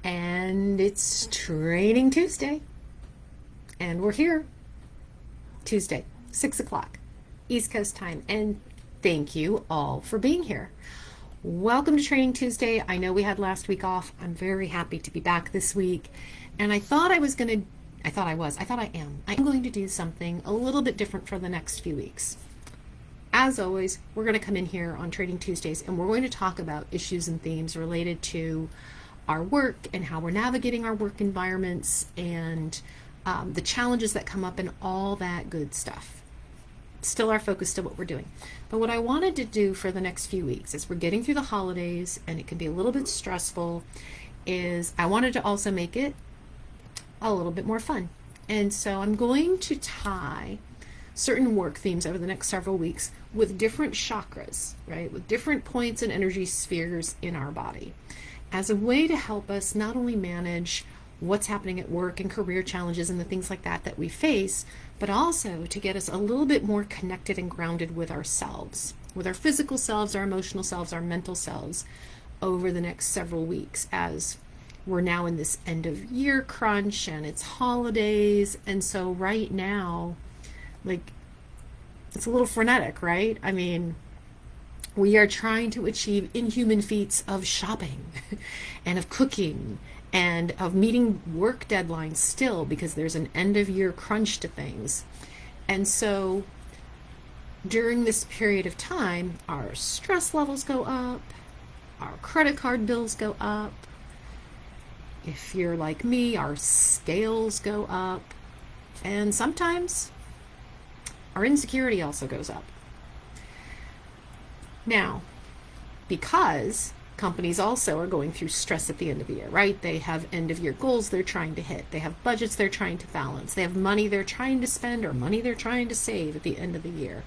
And it's Training Tuesday. And we're here Tuesday, 6 o'clock, East Coast time. And thank you all for being here. Welcome to Training Tuesday. I know we had last week off. I'm very happy to be back this week. And I am going to do something a little bit different for the next few weeks. As always, we're going to come in here on Training Tuesdays and we're going to talk about issues and themes related to our work and how we're navigating our work environments and the challenges that come up and all that good stuff. Still our focus, still what we're doing. But what I wanted to do for the next few weeks, as we're getting through the holidays and it can be a little bit stressful, is I wanted to also make it a little bit more fun. And so I'm going to tie certain work themes over the next several weeks with different chakras, right? With different points and energy spheres in our body as a way to help us not only manage what's happening at work and career challenges and the things like that we face, but also to get us a little bit more connected and grounded with ourselves, with our physical selves, our emotional selves, our mental selves over the next several weeks as we're now in this end of year crunch and it's holidays. And so right now, it's a little frenetic, right? I mean, we are trying to achieve inhuman feats of shopping and of cooking and of meeting work deadlines still because there's an end of year crunch to things. And so during this period of time, our stress levels go up, our credit card bills go up. If you're like me, our scales go up, and sometimes our insecurity also goes up. Now, because companies also are going through stress at the end of the year, right? They have end of year goals they're trying to hit. They have budgets they're trying to balance. They have money they're trying to spend or money they're trying to save at the end of the year.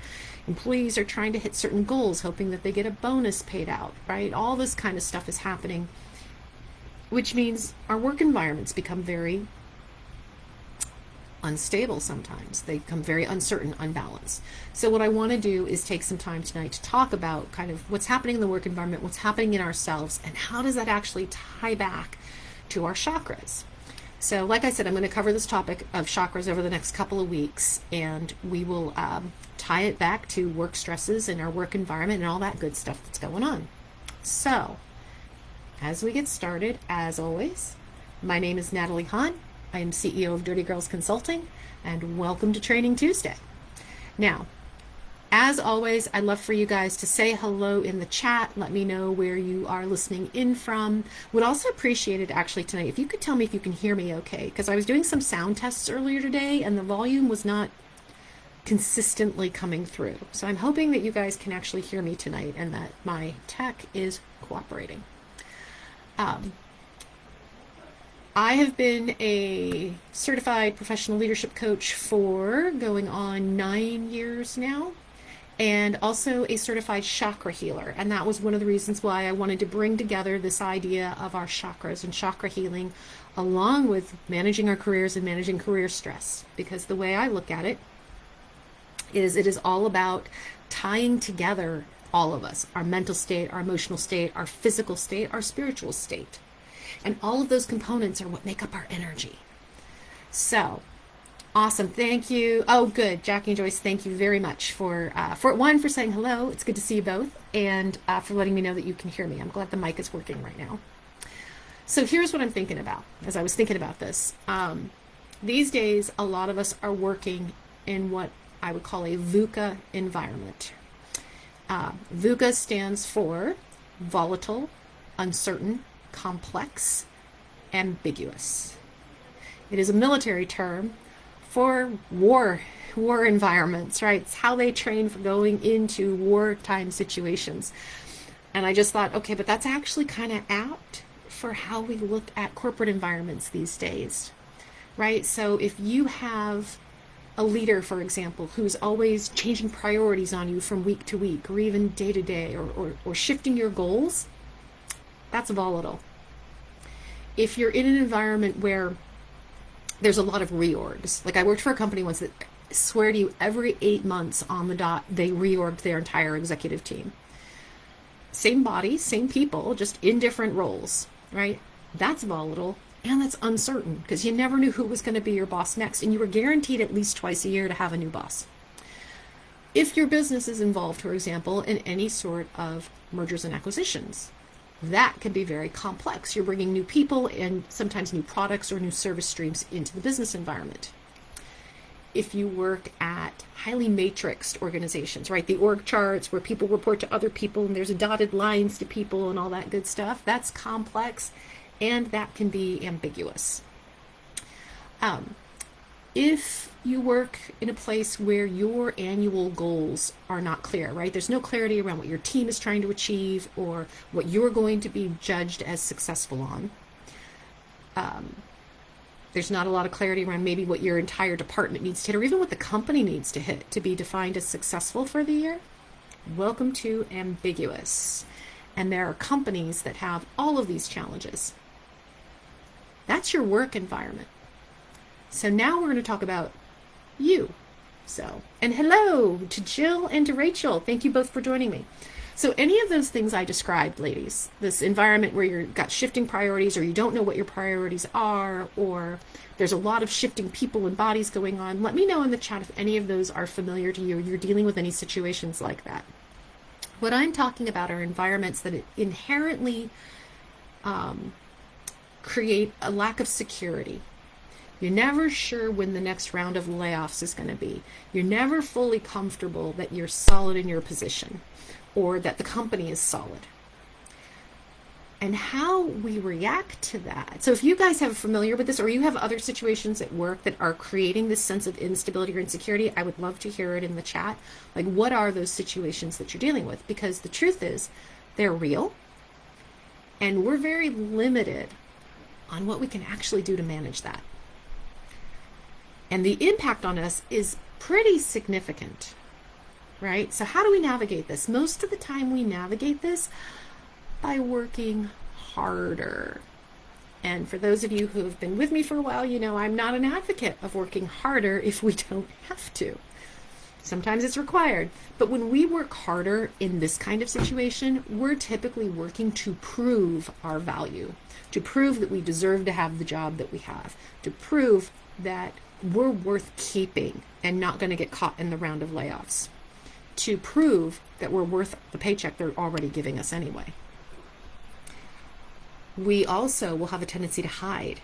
Employees are trying to hit certain goals, hoping that they get a bonus paid out, right? All this kind of stuff is happening, which means our work environments become very unstable sometimes. They become very uncertain, unbalanced. So what I want to do is take some time tonight to talk about kind of what's happening in the work environment, what's happening in ourselves, and how does that actually tie back to our chakras. So like I said, I'm going to cover this topic of chakras over the next couple of weeks, and we will tie it back to work stresses and our work environment and all that good stuff that's going on. So as we get started, as always, my name is Natalie Hahn. I am CEO of Dirty Girls Consulting, and welcome to Training Tuesday. Now, as always, I'd love for you guys to say hello in the chat. Let me know where you are listening in from. Would also appreciate it actually tonight if you could tell me if you can hear me okay, because I was doing some sound tests earlier today and the volume was not consistently coming through. So I'm hoping that you guys can actually hear me tonight and that my tech is cooperating. I have been a certified professional leadership coach for going on 9 years now, and also a certified chakra healer. And that was one of the reasons why I wanted to bring together this idea of our chakras and chakra healing along with managing our careers and managing career stress. Because the way I look at it is all about tying together all of us, our mental state, our emotional state, our physical state, our spiritual state. And all of those components are what make up our energy. So, awesome. Thank you. Oh, good. Jackie and Joyce, thank you very much for saying hello. It's good to see you both. And for letting me know that you can hear me. I'm glad the mic is working right now. So here's what I'm thinking about as I was thinking about this. These days, a lot of us are working in what I would call a VUCA environment. VUCA stands for volatile, uncertain, complex, ambiguous. It is a military term for war environments, right? It's how they train for going into wartime situations. And I just thought, okay, but that's actually kind of apt for how we look at corporate environments these days, right? So if you have a leader, for example, who's always changing priorities on you from week to week or even day to day or shifting your goals, that's volatile. If you're in an environment where there's a lot of reorgs, like I worked for a company once that, I swear to you, every 8 months on the dot, they reorged their entire executive team. Same body, same people, just in different roles, right? That's volatile and that's uncertain because you never knew who was going to be your boss next, and you were guaranteed at least twice a year to have a new boss. If your business is involved, for example, in any sort of mergers and acquisitions, that can be very complex. You're bringing new people and sometimes new products or new service streams into the business environment. If you work at highly matrixed organizations, right? The org charts where people report to other people and there's dotted lines to people and all that good stuff, that's complex and that can be ambiguous. If you work in a place where your annual goals are not clear, right? There's no clarity around what your team is trying to achieve or what you're going to be judged as successful on. There's not a lot of clarity around maybe what your entire department needs to hit or even what the company needs to hit to be defined as successful for the year. Welcome to ambiguous. And there are companies that have all of these challenges. That's your work environment. So now we're going to talk about you. And hello to Jill and to Rachel. Thank you both for joining me. So any of those things I described, ladies, this environment where you've got shifting priorities or you don't know what your priorities are, or there's a lot of shifting people and bodies going on, let me know in the chat if any of those are familiar to you or you're dealing with any situations like that. What I'm talking about are environments that inherently create a lack of security. You're never sure when the next round of layoffs is going to be. You're never fully comfortable that you're solid in your position or that the company is solid. And how we react to that. So if you guys have familiar with this or you have other situations at work that are creating this sense of instability or insecurity, I would love to hear it in the chat. Like, what are those situations that you're dealing with? Because the truth is, they're real. And we're very limited on what we can actually do to manage that. And the impact on us is pretty significant, right? So how do we navigate this? Most of the time we navigate this by working harder. And for those of you who have been with me for a while, you know I'm not an advocate of working harder if we don't have to. Sometimes it's required. But when we work harder in this kind of situation, we're typically working to prove our value, to prove that we deserve to have the job that we have, to prove that we're worth keeping and not going to get caught in the round of layoffs, to prove that we're worth the paycheck they're already giving us anyway. We also will have a tendency to hide,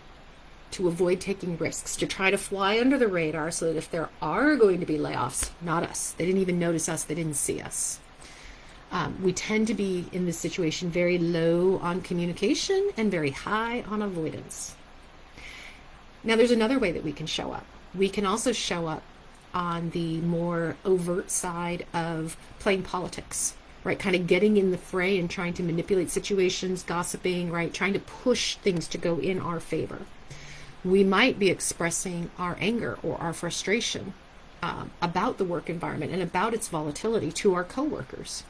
to avoid taking risks, to try to fly under the radar so that if there are going to be layoffs, not us, they didn't even notice us, they didn't see us. We tend to be in this situation very low on communication and very high on avoidance. Now, there's another way that we can show up. We can also show up on the more overt side of playing politics, right? Kind of getting in the fray and trying to manipulate situations, gossiping, right? Trying to push things to go in our favor. We might be expressing our anger or our frustration about the work environment and about its volatility to our coworkers.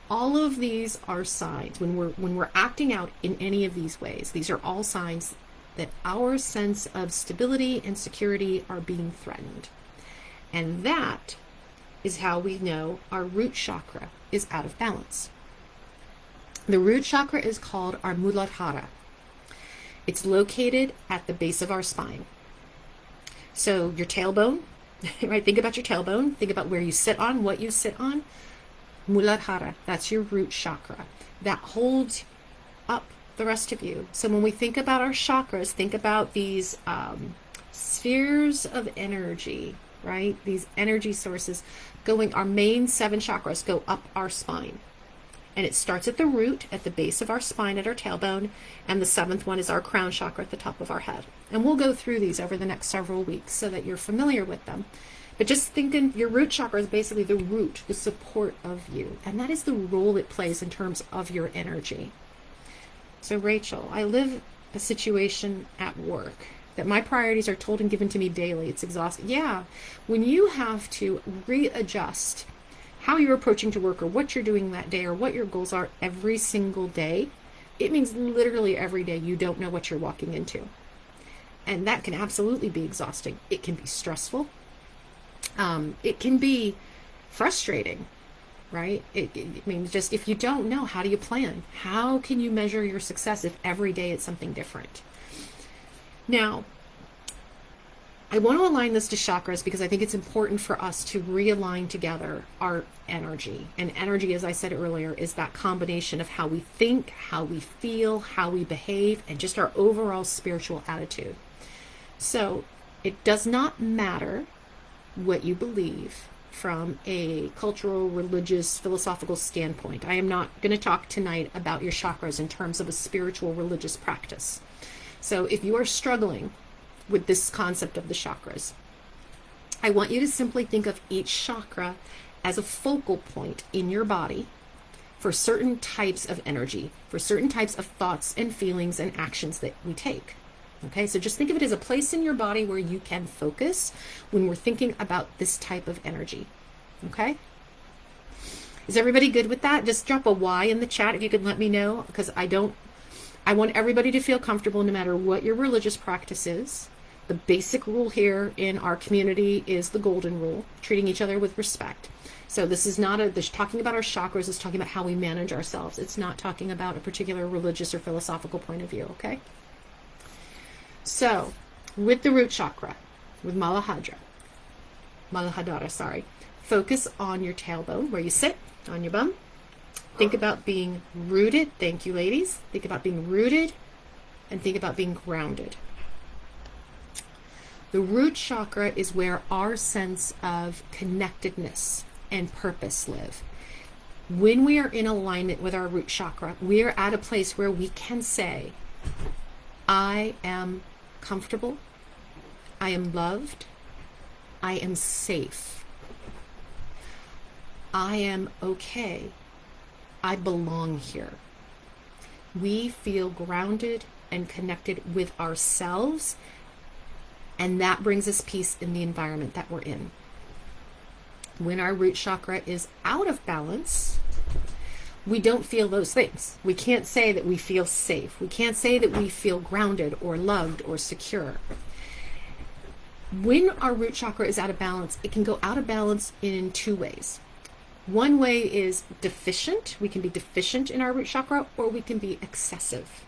All of these are signs when we're acting out in any of these ways. These are all signs that our sense of stability and security are being threatened. And that is how we know our root chakra is out of balance. The root chakra is called our Muladhara. It's located at the base of our spine. So your tailbone, right? Think about your tailbone. Think about where you sit on, what you sit on. Muladhara, that's your root chakra. That holds up the rest of you. So when we think about our chakras, think about these spheres of energy, right? These energy sources going, our main 7 chakras go up our spine. And it starts at the root, at the base of our spine, at our tailbone, and the 7th one is our crown chakra at the top of our head. And we'll go through these over the next several weeks so that you're familiar with them. But just thinking, your root chakra is basically the root, the support of you. And that is the role it plays in terms of your energy. So Rachel, I live a situation at work that my priorities are told and given to me daily. It's exhausting. Yeah, when you have to readjust how you're approaching to work or what you're doing that day or what your goals are every single day, it means literally every day you don't know what you're walking into. And that can absolutely be exhausting. It can be stressful. It can be frustrating, right? I mean, just if you don't know, how do you plan? How can you measure your success if every day it's something different? Now, I want to align this to chakras because I think it's important for us to realign together our energy. And energy, as I said earlier, is that combination of how we think, how we feel, how we behave, and just our overall spiritual attitude. So it does not matter what you believe from a cultural, religious, philosophical standpoint. I am not going to talk tonight about your chakras in terms of a spiritual, religious practice. So if you are struggling with this concept of the chakras, I want you to simply think of each chakra as a focal point in your body for certain types of energy, for certain types of thoughts and feelings and actions that we take. Okay, so just think of it as a place in your body where you can focus when we're thinking about this type of energy. Okay? Is everybody good with that? Just drop a Y in the chat if you could let me know, because I want everybody to feel comfortable no matter what your religious practice is. The basic rule here in our community is the golden rule, treating each other with respect. So this is not talking about our chakras, is talking about how we manage ourselves. It's not talking about a particular religious or philosophical point of view, okay? So, with the root chakra, with Muladhara, focus on your tailbone, where you sit, on your bum. Think about being rooted. Thank you, ladies. Think about being rooted and think about being grounded. The root chakra is where our sense of connectedness and purpose live. When we are in alignment with our root chakra, we are at a place where we can say, I am comfortable, I am loved, I am safe, I am okay, I belong here. We feel grounded and connected with ourselves, and that brings us peace in the environment that we're in. When our root chakra is out of balance, we don't feel those things. We can't say that we feel safe. We can't say that we feel grounded or loved or secure. When our root chakra is out of balance, it can go out of balance in two ways. One way is deficient. We can be deficient in our root chakra, or we can be excessive.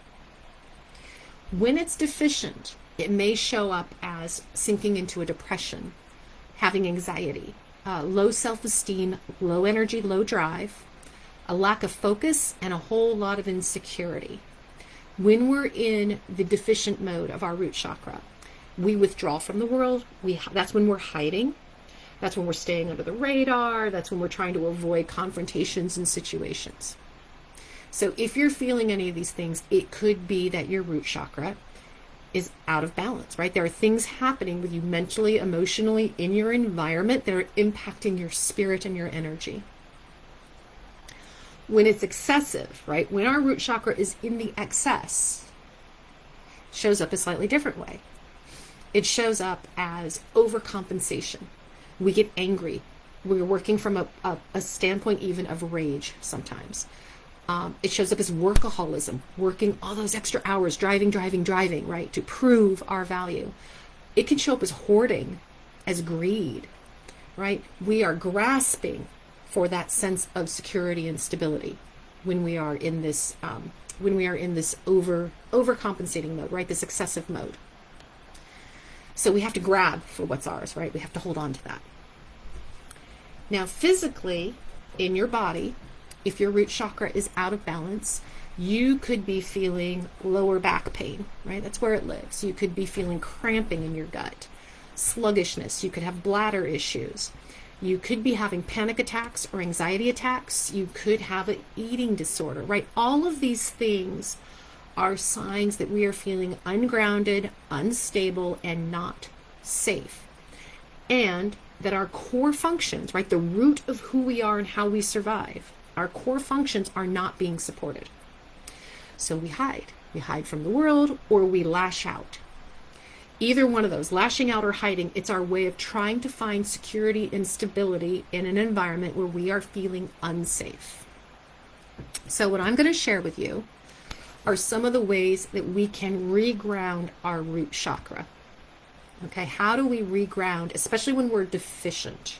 When it's deficient, it may show up as sinking into a depression, having anxiety, low self-esteem, low energy, low drive, a lack of focus, and a whole lot of insecurity. When we're in the deficient mode of our root chakra, we withdraw from the world. That's when we're hiding. That's when we're staying under the radar. That's when we're trying to avoid confrontations and situations. So if you're feeling any of these things, it could be that your root chakra is out of balance, right? There are things happening with you mentally, emotionally, in your environment that are impacting your spirit and your energy. When it's excessive, right? When our root chakra is in the excess, it shows up a slightly different way. It shows up as overcompensation. We get angry. We're working from a standpoint even of rage sometimes. It shows up as workaholism, working all those extra hours, driving, right, to prove our value. It can show up as hoarding, as greed, right? We are grasping for that sense of security and stability when we are in this overcompensating mode, right? This excessive mode. So we have to grab for what's ours, right? We have to hold on to that. Now, physically, in your body, if your root chakra is out of balance, you could be feeling lower back pain, right? That's where it lives. You could be feeling cramping in your gut, sluggishness. You could have bladder issues. You could be having panic attacks or anxiety attacks. You could have an eating disorder, right? All of these things are signs that we are feeling ungrounded, unstable, and not safe. And that our core functions, right, the root of who we are and how we survive, our core functions are not being supported. So we hide. We hide from the world, or we lash out. Either one of those, lashing out or hiding, it's our way of trying to find security and stability in an environment where we are feeling unsafe. So what I'm going to share with you are some of the ways that we can reground our root chakra. Okay, how do we reground, especially when we're deficient?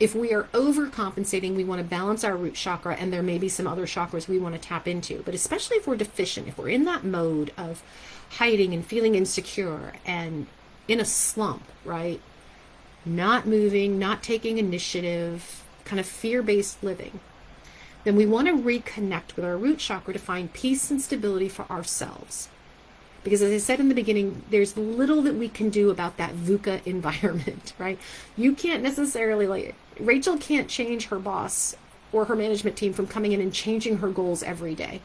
If we are overcompensating, we want to balance our root chakra, and there may be some other chakras we want to tap into. But especially if we're deficient, if we're in that mode of hiding and feeling insecure and in a slump, right? Not moving, not taking initiative, kind of fear-based living, then we want to reconnect with our root chakra to find peace and stability for ourselves. Because as I said in the beginning, there's little that we can do about that VUCA environment, right? You can't necessarily, Rachel can't change her boss or her management team from coming in and changing her goals every day.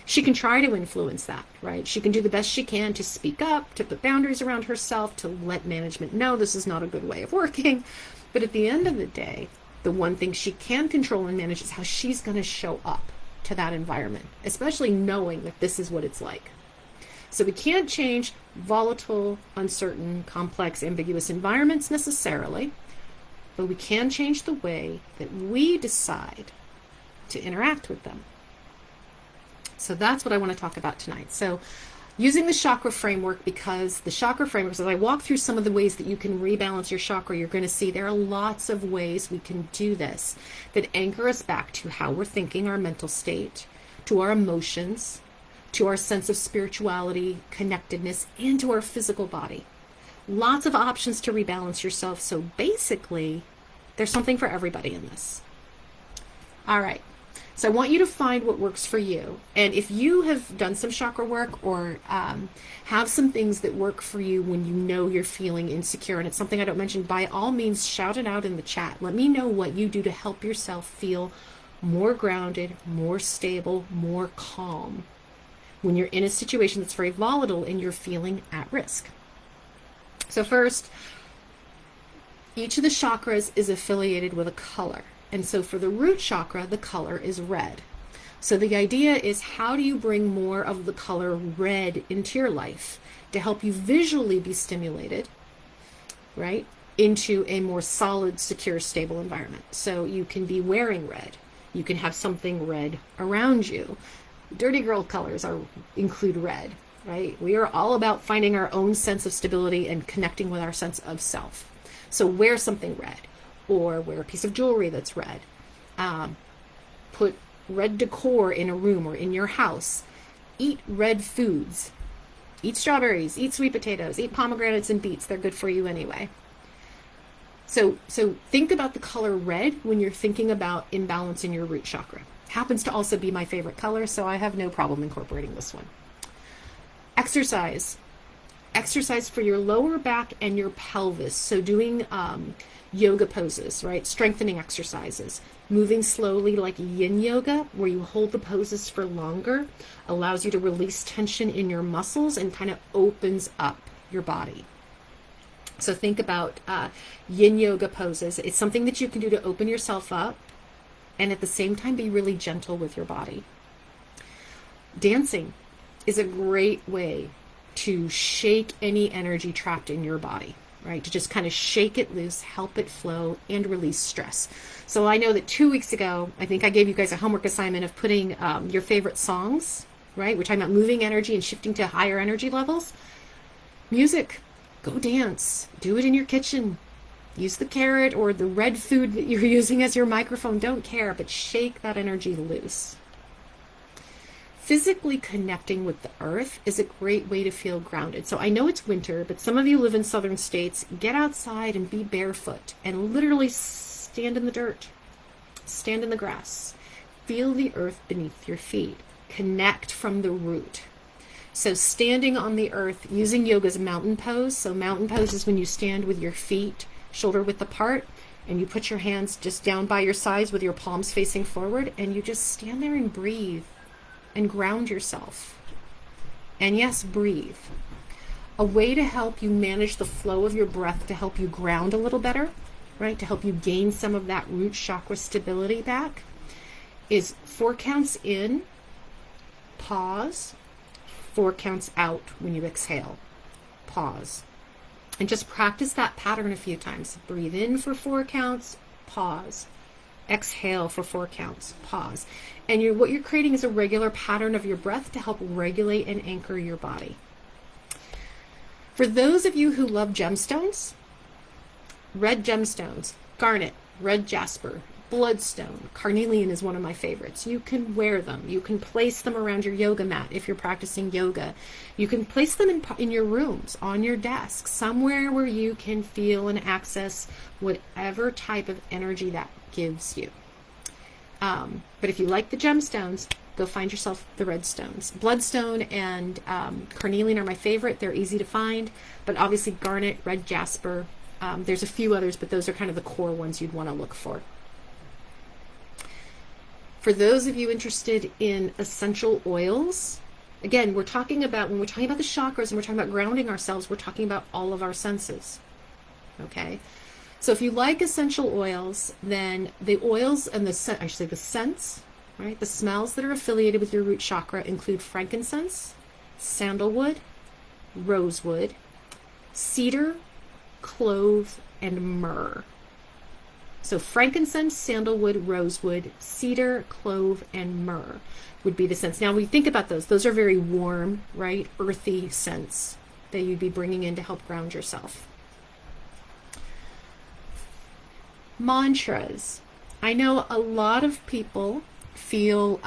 She can try to influence that, right? She can do the best she can to speak up, to put boundaries around herself, to let management know this is not a good way of working. But at the end of the day, the one thing she can control and manage is how she's going to show up to that environment, especially knowing that this is what it's like. So we can't change volatile, uncertain, complex, ambiguous environments necessarily, but we can change the way that we decide to interact with them. So that's what I want to talk about tonight. So using the chakra framework, because the chakra framework, as I walk through some of the ways that you can rebalance your chakra, you're going to see there are lots of ways we can do this that anchor us back to how we're thinking, our mental state, to our emotions, to our sense of spirituality, connectedness, and to our physical body. Lots of options to rebalance yourself. So basically, there's something for everybody in this. All right. So I want you to find what works for you. And if you have done some chakra work or have some things that work for you when you know you're feeling insecure, and it's something I don't mention, by all means, shout it out in the chat. Let me know what you do to help yourself feel more grounded, more stable, more calm when you're in a situation that's very volatile and you're feeling at risk. So first, each of the chakras is affiliated with a color. And so for the root chakra, the color is red. So the idea is, how do you bring more of the color red into your life to help you visually be stimulated, right, into a more solid, secure, stable environment? So you can be wearing red. You can have something red around you. Dirty girl colors include red, right? We are all about finding our own sense of stability and connecting with our sense of self. So wear something red, or wear a piece of jewelry that's red. Put red decor in a room or in your house. Eat red foods. Eat strawberries, eat sweet potatoes, eat pomegranates and beets. They're good for you anyway. So think about the color red when you're thinking about imbalance in your root chakra. Happens to also be my favorite color, so I have no problem incorporating this one. Exercise. Exercise for your lower back and your pelvis. So doing yoga poses, right? Strengthening exercises. Moving slowly like yin yoga, where you hold the poses for longer, allows you to release tension in your muscles and kind of opens up your body. So think about yin yoga poses. It's something that you can do to open yourself up and at the same time be really gentle with your body. Dancing is a great way to shake any energy trapped in your body, right? To just kind of shake it loose, help it flow, and release stress. So I know that 2 weeks ago, I think I gave you guys a homework assignment of putting your favorite songs, right? We're talking about moving energy and shifting to higher energy levels. Music, go dance, do it in your kitchen. Use the carrot or the red food that you're using as your microphone. Don't care, but shake that energy loose. Physically connecting with the earth is a great way to feel grounded. So I know it's winter, but some of you live in southern states. Get outside and be barefoot and literally stand in the dirt. Stand in the grass. Feel the earth beneath your feet. Connect from the root. So standing on the earth, using yoga's mountain pose. So mountain pose is when you stand with your feet shoulder width apart, and you put your hands just down by your sides with your palms facing forward, and you just stand there and breathe and ground yourself. And yes, breathe. A way to help you manage the flow of your breath, to help you ground a little better, right? To help you gain some of that root chakra stability back, is 4 counts in, pause, 4 counts out when you exhale, pause. And just practice that pattern a few times. Breathe in for 4 counts, pause. Exhale for 4 counts, pause. And what you're creating is a regular pattern of your breath to help regulate and anchor your body. For those of you who love gemstones, red gemstones, garnet, red jasper, bloodstone. Carnelian is one of my favorites. You can wear them. You can place them around your yoga mat if you're practicing yoga. You can place them in your rooms, on your desk, somewhere where you can feel and access whatever type of energy that gives you. But if you like the gemstones, go find yourself the red stones. Bloodstone and carnelian are my favorite. They're easy to find, but obviously garnet, red jasper. There's a few others, but those are kind of the core ones you'd want to look for. For those of you interested in essential oils, again, when we're talking about the chakras and we're talking about grounding ourselves, we're talking about all of our senses. Okay? So if you like essential oils, then the oils and the scents, right? The smells that are affiliated with your root chakra include frankincense, sandalwood, rosewood, cedar, clove, and myrrh. So frankincense, sandalwood, rosewood, cedar, clove, and myrrh would be the scents. Now, when you think about those are very warm, right? Earthy scents that you'd be bringing in to help ground yourself. Mantras. I know a lot of people feel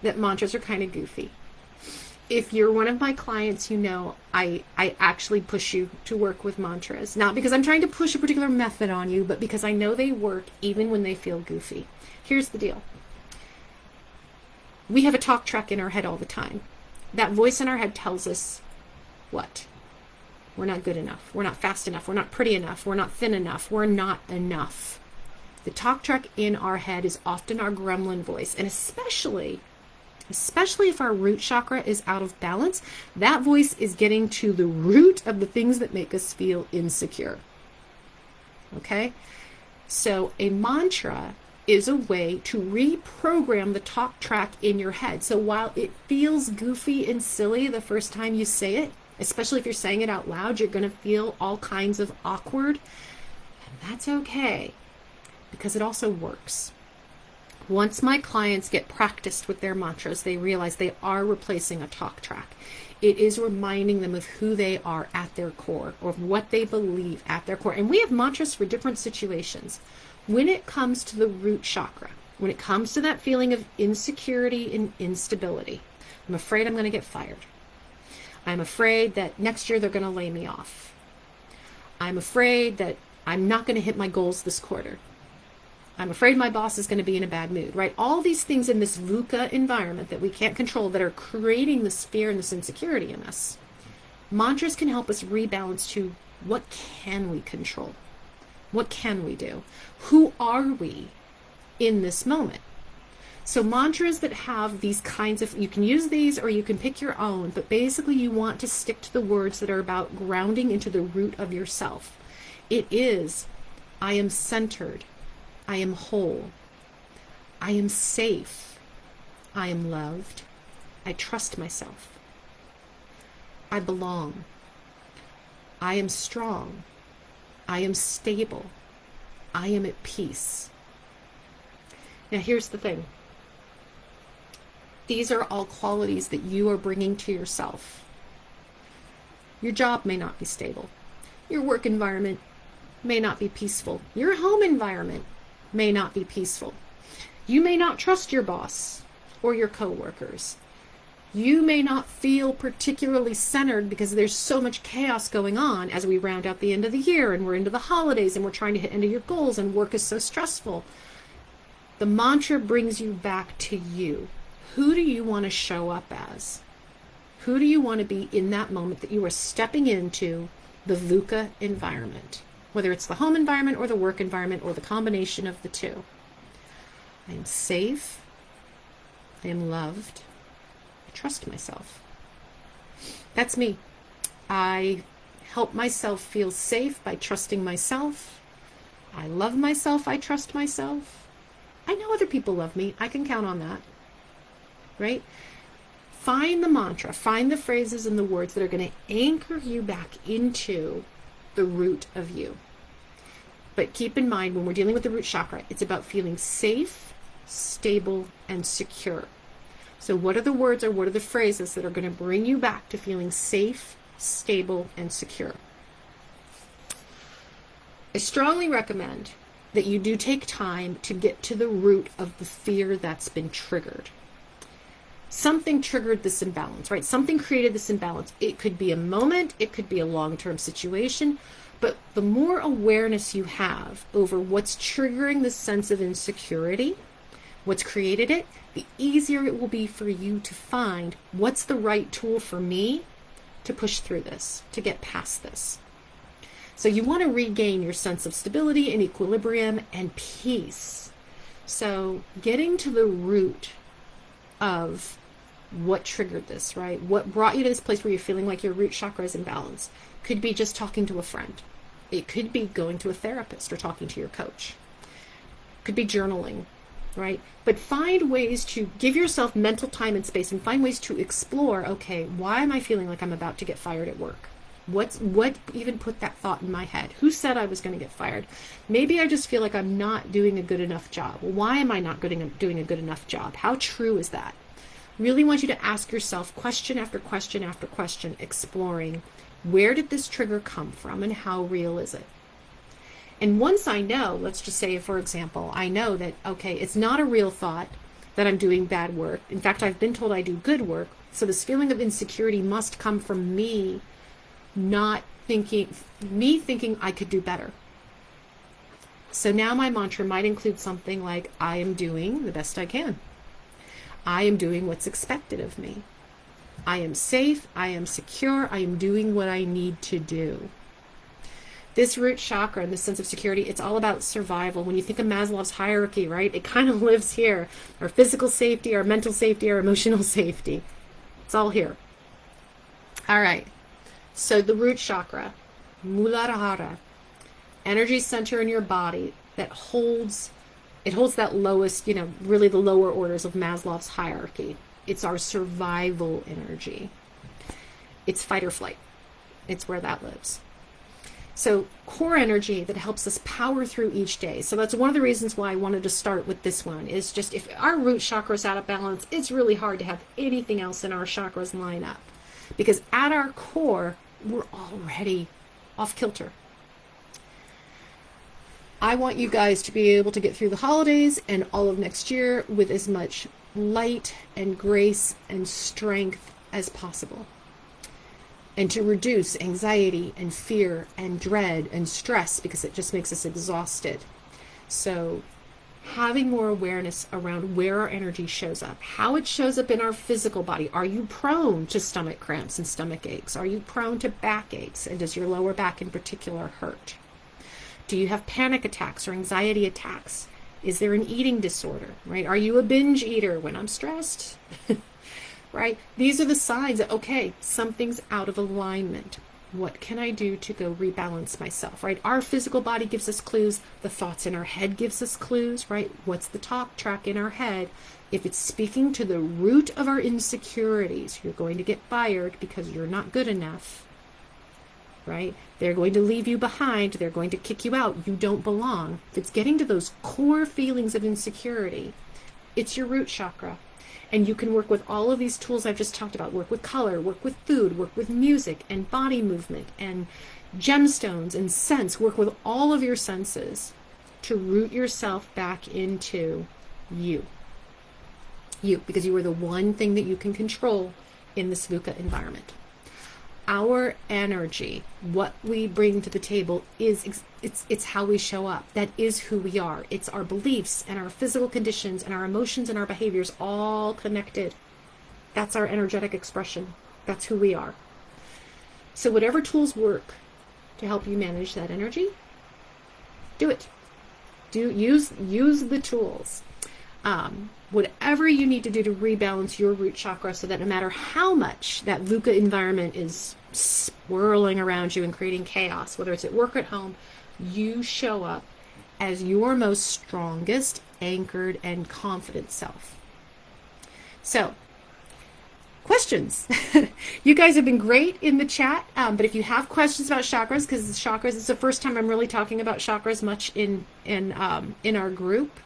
that mantras are kind of goofy. If you're one of my clients, you know I actually push you to work with mantras. Not because I'm trying to push a particular method on you, but because I know they work even when they feel goofy. Here's the deal. We have a talk track in our head all the time. That voice in our head tells us what? We're not good enough. We're not fast enough. We're not pretty enough. We're not thin enough. We're not enough. The talk track in our head is often our gremlin voice, and especially if our root chakra is out of balance, that voice is getting to the root of the things that make us feel insecure. Okay? So a mantra is a way to reprogram the talk track in your head. So while it feels goofy and silly the first time you say it, especially if you're saying it out loud, you're going to feel all kinds of awkward. And that's okay, because it also works. Once my clients get practiced with their mantras, they realize they are replacing a talk track. It is reminding them of who they are at their core, or what they believe at their core. And we have mantras for different situations. When it comes to the root chakra, when it comes to that feeling of insecurity and instability, I'm afraid I'm going to get fired. I'm afraid that next year they're going to lay me off. I'm afraid that I'm not going to hit my goals this quarter. I'm afraid my boss is going to be in a bad mood, right? All these things in this VUCA environment that we can't control that are creating this fear and this insecurity in us. Mantras can help us rebalance to what can we control? What can we do? Who are we in this moment? So mantras that have these kinds of, you can use these or you can pick your own, but basically you want to stick to the words that are about grounding into the root of yourself. It is, I am centered. I am whole. I am safe. I am loved. I trust myself. I belong. I am strong. I am stable. I am at peace. Now here's the thing. These are all qualities that you are bringing to yourself. Your job may not be stable. Your work environment may not be peaceful. Your home environment may not be peaceful. You may not trust your boss or your coworkers. You may not feel particularly centered because there's so much chaos going on as we round out the end of the year and we're into the holidays and we're trying to hit into your goals and work is so stressful. The mantra brings you back to you. Who do you want to show up as? Who do you want to be in that moment that you are stepping into the VUCA environment? Whether it's the home environment or the work environment or the combination of the two. I am safe. I am loved. I trust myself. That's me. I help myself feel safe by trusting myself. I love myself. I trust myself. I know other people love me. I can count on that. Right? Find the mantra. Find the phrases and the words that are going to anchor you back into the root of you. But keep in mind, when we're dealing with the root chakra, it's about feeling safe, stable, and secure. So what are the words or what are the phrases that are going to bring you back to feeling safe, stable, and secure? I strongly recommend that you do take time to get to the root of the fear that's been triggered. Something triggered this imbalance, right? Something created this imbalance. It could be a moment, it could be a long-term situation, but the more awareness you have over what's triggering this sense of insecurity, what's created it, the easier it will be for you to find what's the right tool for me to push through this, to get past this. So you want to regain your sense of stability and equilibrium and peace. So getting to the root of what triggered this, right? What brought you to this place where you're feeling like your root chakra is imbalanced? Could be just talking to a friend. It could be going to a therapist or talking to your coach. Could be journaling, right? But find ways to give yourself mental time and space and find ways to explore, okay, why am I feeling like I'm about to get fired at work? What even put that thought in my head? Who said I was going to get fired? Maybe I just feel like I'm not doing a good enough job. Why am I not doing a good enough job? How true is that? Really want you to ask yourself question after question after question, exploring where did this trigger come from and how real is it? And once I know, let's just say, for example, I know that, okay, it's not a real thought that I'm doing bad work. In fact, I've been told I do good work. So this feeling of insecurity must come from me thinking I could do better. So now my mantra might include something like, I am doing the best I can. I am doing what's expected of me. I am safe. I am secure. I am doing what I need to do. This root chakra and this sense of security, it's all about survival. When you think of Maslow's hierarchy, right, it kind of lives here. Our physical safety, our mental safety, our emotional safety. It's all here. All right. So the root chakra, Muladhara, energy center in your body that holds that lowest, really the lower orders of Maslow's hierarchy. It's our survival energy. It's fight or flight. It's where that lives. So core energy that helps us power through each day. So that's one of the reasons why I wanted to start with this one, is just if our root chakra is out of balance, it's really hard to have anything else in our chakras line up. Because at our core, we're already off kilter. I want you guys to be able to get through the holidays and all of next year with as much light and grace and strength as possible. And to reduce anxiety and fear and dread and stress, because it just makes us exhausted. So having more awareness around where our energy shows up, how it shows up in our physical body. Are you prone to stomach cramps and stomach aches? Are you prone to back aches? And does your lower back in particular hurt? Do you have panic attacks or anxiety attacks? Is there an eating disorder, right? Are you a binge eater when I'm stressed? Right? These are the signs that, okay, something's out of alignment. What can I do to go rebalance myself, right? Our physical body gives us clues. The thoughts in our head gives us clues, right? What's the talk track in our head? If it's speaking to the root of our insecurities, you're going to get fired because you're not good enough, right? They're going to leave you behind. They're going to kick you out. You don't belong. If it's getting to those core feelings of insecurity, it's your root chakra. And you can work with all of these tools I've just talked about. Work with color, work with food, work with music and body movement and gemstones and scents. Work with all of your senses to root yourself back into you. You, because you are the one thing that you can control in this VUCA environment. Our energy, what we bring to the table, it's how we show up. That is who we are. It's our beliefs and our physical conditions and our emotions and our behaviors all connected. That's our energetic expression. That's who we are. So whatever tools work to help you manage that energy, do it. Use the tools. Whatever you need to do to rebalance your root chakra so that no matter how much that VUCA environment is swirling around you and creating chaos, whether it's at work or at home, you show up as your most strongest, anchored, and confident self. So, questions. You guys have been great in the chat, but if you have questions about chakras, because chakras is the first time I'm really talking about chakras much in our group.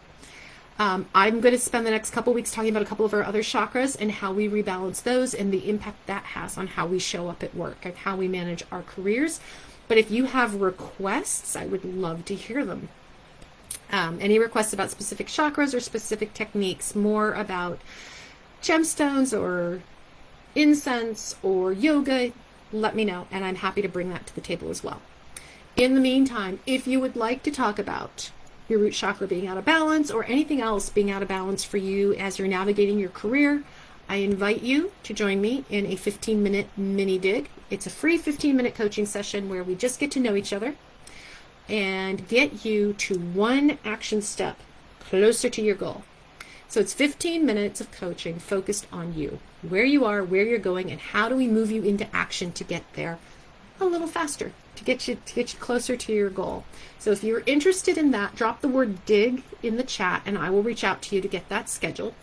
I'm going to spend the next couple weeks talking about a couple of our other chakras and how we rebalance those and the impact that has on how we show up at work and how we manage our careers. But if you have requests, I would love to hear them. Any requests about specific chakras or specific techniques, more about gemstones or incense or yoga, let me know, and I'm happy to bring that to the table as well. In the meantime, if you would like to talk about your root chakra being out of balance or anything else being out of balance for you as you're navigating your career, I invite you to join me in a 15-minute mini dig. It's a free 15-minute coaching session where we just get to know each other and get you to one action step closer to your goal. So it's 15 minutes of coaching focused on you, where you are, where you're going, and how do we move you into action to get there a little faster, to get you closer to your goal. So if you're interested in that, drop the word dig in the chat and I will reach out to you to get that scheduled.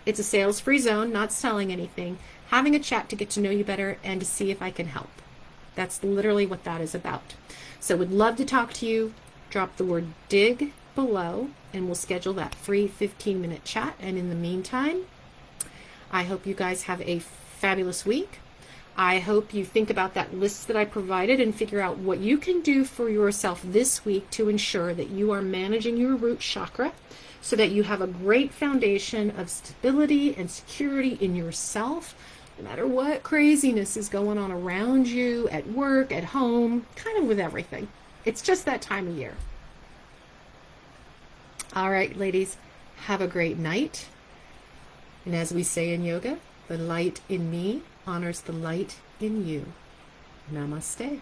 It's a sales-free zone, not selling anything, having a chat to get to know you better and to see if I can help. That's literally what that is about. So would love to talk to you. Drop the word dig below and we'll schedule that free 15-minute chat. And in the meantime, I hope you guys have a fabulous week. I hope you think about that list that I provided and figure out what you can do for yourself this week to ensure that you are managing your root chakra so that you have a great foundation of stability and security in yourself, no matter what craziness is going on around you, at work, at home, kind of with everything. It's just that time of year. All right, ladies, have a great night. And as we say in yoga, the light in me honors the light in you. Namaste.